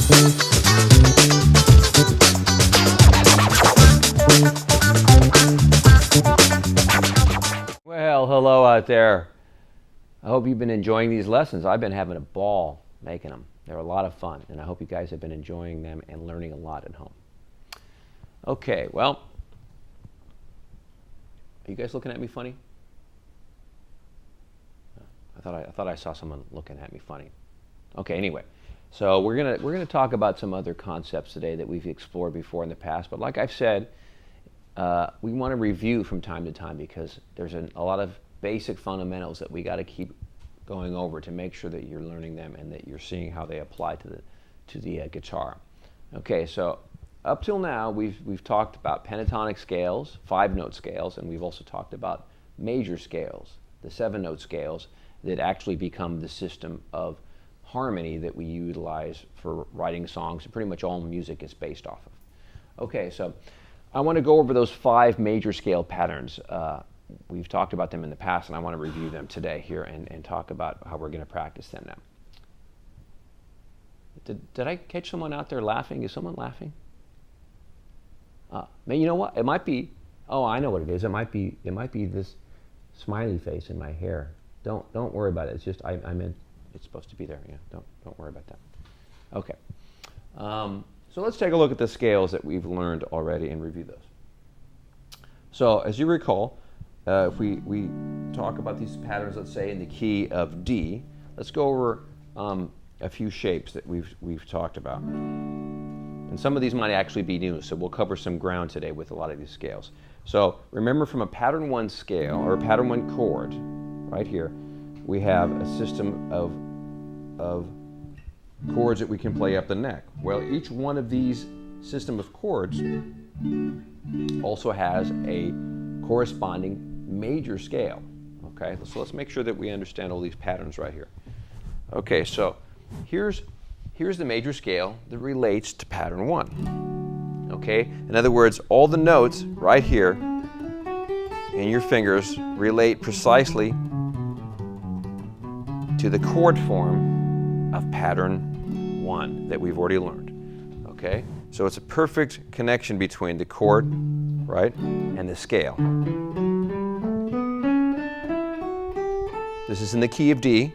Well, hello out there. I hope you've been enjoying these lessons. I've been having a ball making them. They're a lot of fun, and I hope you guys have been enjoying them and learning a lot at home. Okay, well, are you guys looking at me funny? I thought I saw someone looking at me funny. Okay, anyway, so we're gonna talk about some other concepts today that we've explored before in the past. But like I've said, we want to review from time to time because there's a lot of basic fundamentals that we got to keep going over to make sure that you're learning them and that you're seeing how they apply to the guitar. Okay, so up till now we've talked about pentatonic scales, 5-note scales, and we've also talked about major scales, the 7-note scales that actually become the system of harmony that we utilize for writing songs, and pretty much all music is based off of. Okay, so I want to go over those 5 major scale patterns. We've talked about them in the past, and I want to review them today here and talk about how we're going to practice them now. Did I catch someone out there laughing? Is someone laughing? You know what? It might be. Oh, I know what it is. It might be this smiley face in my hair. Don't worry about it. It's just I meant it's supposed to be there. Yeah. Don't worry about that. Okay. So let's take a look at the scales that we've learned already and review those. So as you recall, if we talk about these patterns, let's say in the key of D, let's go over a few shapes that we've talked about. And some of these might actually be new, so we'll cover some ground today with a lot of these scales. So remember, from a pattern 1 scale or a pattern 1 chord, right here, we have a system of chords that we can play up the neck. Well, each one of these system of chords also has a corresponding major scale. Okay, so let's make sure that we understand all these patterns right here. Okay, so here's the major scale that relates to pattern 1. Okay, in other words, all the notes right here in your fingers relate precisely to the chord form of pattern 1 that we've already learned. Okay, so it's a perfect connection between the chord, right, and the scale. This is in the key of D.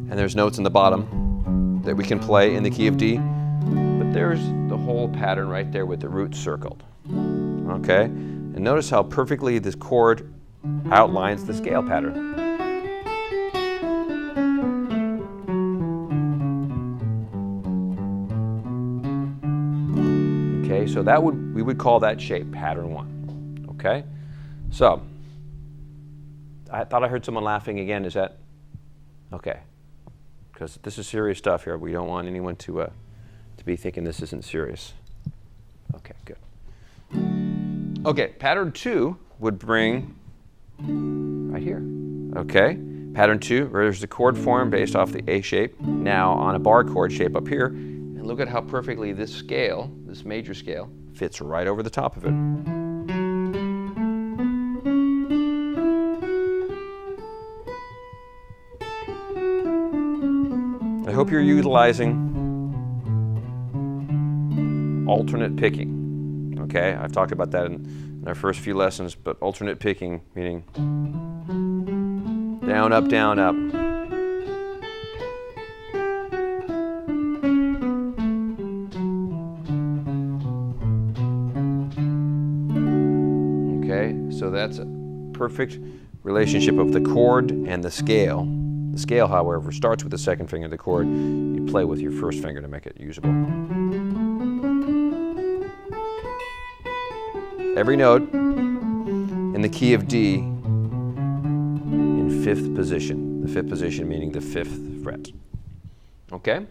And there's notes in the bottom that we can play in the key of D. But there's the whole pattern right there with the root circled. Okay? And notice how perfectly this chord outlines the scale pattern. Okay, so we would call that shape pattern 1. Okay? So, I thought I heard someone laughing again. Is that okay? Because this is serious stuff here. We don't want anyone to be thinking this isn't serious. Okay, good. Okay, pattern 2 would bring right here. Okay, pattern 2, there's the chord form based off the A shape. Now on a bar chord shape up here, and look at how perfectly this scale, this major scale, fits right over the top of it. I hope you're utilizing alternate picking. Okay, I've talked about that in our first few lessons, but alternate picking meaning down, up, down, up. Okay, so that's a perfect relationship of the chord and the scale. The scale, however, starts with the second finger of the chord. You play with your first finger to make it usable. Every note in the key of D in 5th position. The 5th position meaning the 5th fret. Okay?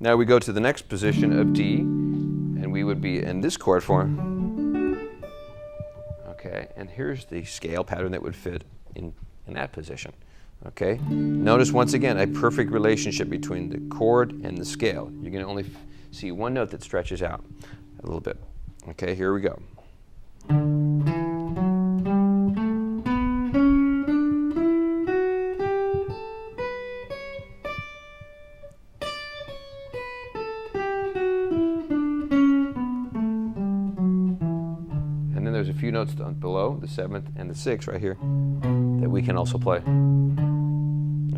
Now we go to the next position of D, and we would be in this chord form. Okay, and here's the scale pattern that would fit in that position. Okay, notice once again a perfect relationship between the chord and the scale. You're going to only see one note that stretches out a little bit. Okay, here we go. there's a few notes down below, the 7th and the 6th right here, that we can also play.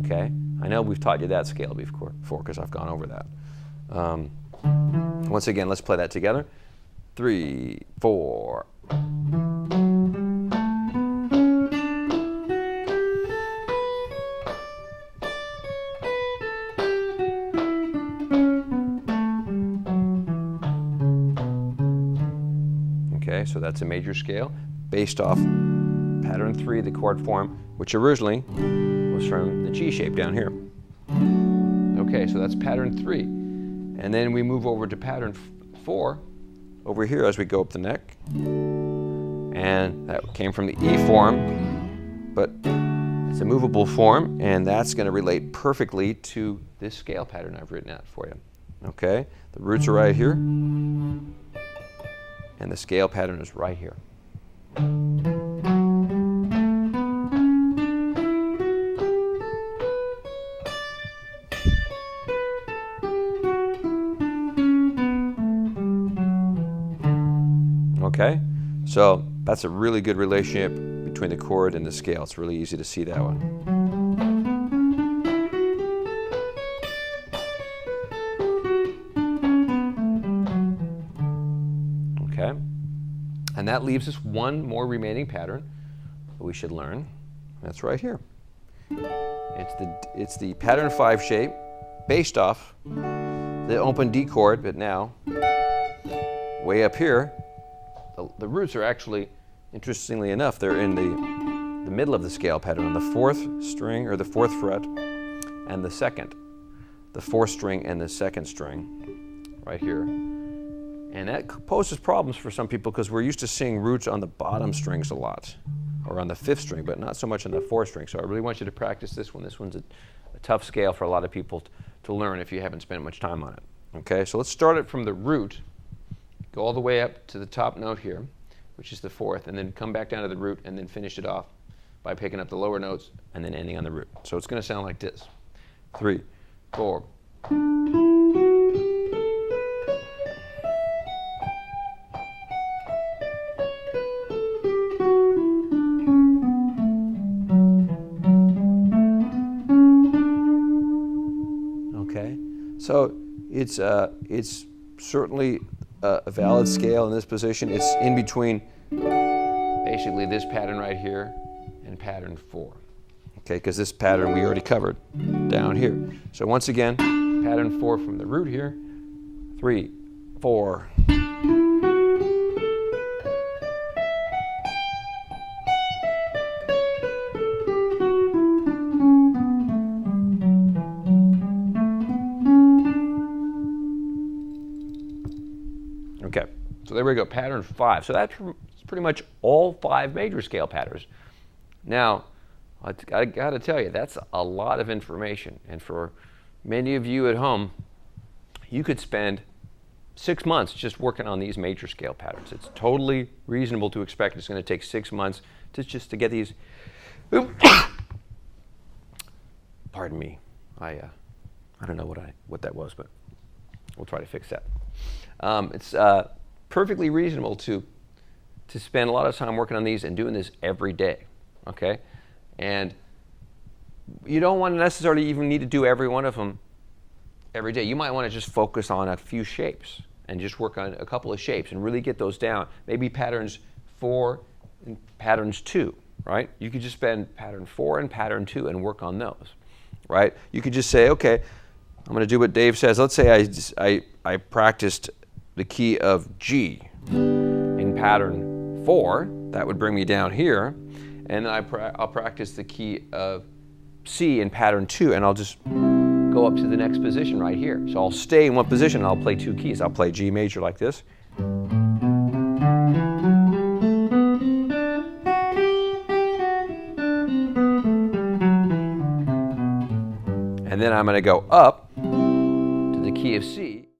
Okay? I know we've taught you that scale before because I've gone over that. Once again, let's play that together. 3, 4. Okay, so that's a major scale based off pattern 3, the chord form, which originally was from the G shape down here. Okay, so that's pattern 3. And then we move over to pattern 4 over here as we go up the neck. And that came from the E form, but it's a movable form, and that's going to relate perfectly to this scale pattern I've written out for you. Okay, the roots are right here. And the scale pattern is right here. Okay, so that's a really good relationship between the chord and the scale. It's really easy to see that one. Okay, and that leaves us one more remaining pattern that we should learn. That's right here. It's the pattern 5 shape based off the open D chord, but now way up here, the roots are actually, interestingly enough, they're in the middle of the scale pattern on the 4th string or the 4th fret and the 2nd, the 4th string and the 2nd string right here. And that poses problems for some people because we're used to seeing roots on the bottom strings a lot, or on the 5th string, but not so much on the 4th string. So I really want you to practice this one. This one's a tough scale for a lot of people to learn if you haven't spent much time on it. Okay, so let's start it from the root, go all the way up to the top note here, which is the 4th, and then come back down to the root and then finish it off by picking up the lower notes and then ending on the root. So it's going to sound like this. 3, 4. Okay, so it's certainly a valid scale in this position. It's in between basically this pattern right here and pattern 4. Okay, because this pattern we already covered down here. So once again, pattern 4 from the root here. 3, 4. Okay, so there we go, pattern 5. So that's pretty much all 5 major scale patterns. Now, I got to tell you, that's a lot of information. And for many of you at home, you could spend 6 months just working on these major scale patterns. It's totally reasonable to expect it's going to take 6 months just to get these. Pardon me. I don't know what that was, but we'll try to fix that. It's perfectly reasonable to spend a lot of time working on these and doing this every day, okay? And you don't want to necessarily even need to do every one of them every day. You might want to just focus on a few shapes and just work on a couple of shapes and really get those down. Maybe patterns 4 and patterns 2, right? You could just spend pattern 4 and pattern 2 and work on those, right? You could just say, okay, I'm going to do what Dave says. Let's say I practiced the key of G in pattern 4. That would bring me down here. And then I'll practice the key of C in pattern 2, and I'll just go up to the next position right here. So I'll stay in one position, and I'll play 2 keys. I'll play G major like this. And then I'm going to go up to the key of C.